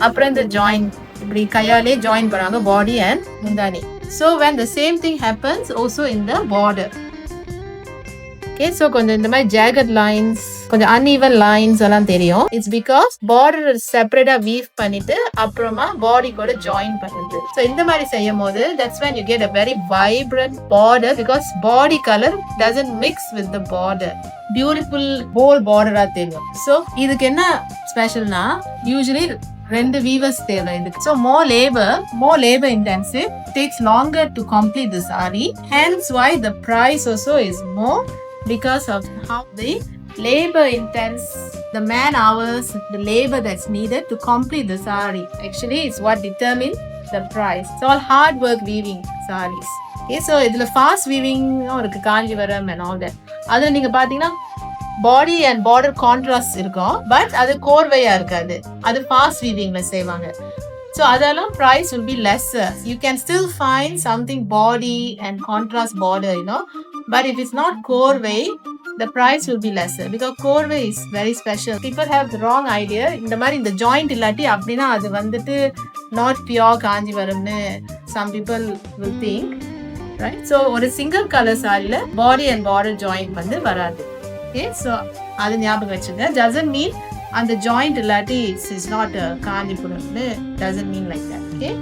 அப்புறம் இந்த ஜாயின் இப்படி கையாலே ஜாயின் பண்ணாங்க பாடி அண்ட் முந்தானி. So when the same thing happens also in the border. Okay, so கொஞ்சம் இந்த மாதிரி jagged lines, கொஞ்சம் uneven lines எல்லாம் தெரியும். It's because border செப்பரேட்டா weave பண்ணிட்டு அப்புறமா பாடி கூட ஜாயின் பண்ணுது. So இந்த மாதிரி செய்யும் போது that's when you get a very vibrant border because body color doesn't mix with the border. Beautiful whole border-ஆ தெரியும். So இதுக்கு என்ன ஸ்பெஷல்னா usually 2 weavers தேவை இதுக்கு. So more labor intensive, takes longer to complete the saree. Hence why the price also is more because of how the labor intense, the man hours, the labor that's needed to complete the saree. Actually it's what determines the price. It's all hard work weaving sarees. Okay, so இதுல fast weaving இருக்கு Kanjeevaram and all that. அது நீங்க பாத்தீங்கன்னா body and border contrast இருக்கும், but அது கோர்வையா இருக்காது, அது ஃபாஸ்ட் வீவிங்ல செய்வாங்க. ஸோ அதெல்லாம் price will be lesser. You can still find something body and contrast border, you know, but if it's not கோர்வை the price will be lesser because கோர்வை is very special. People have the wrong idea. இந்த மாதிரி இந்த joint இல்லாட்டி அப்படின்னா அது வந்துட்டு not pure காஞ்சிவரம்னு some people will think, right? So ஒரு சிங்கிள் கலர் சாரியில பாடி அண்ட் பார்டர் ஜாயிண்ட் வந்து வராது. Okay, so அது ஞாபகம் வச்சுங்க. Doesn't mean அந்த joint இல்லாட்டி is not a காஞ்சிபுரம்னு doesn't mean like that. Okay.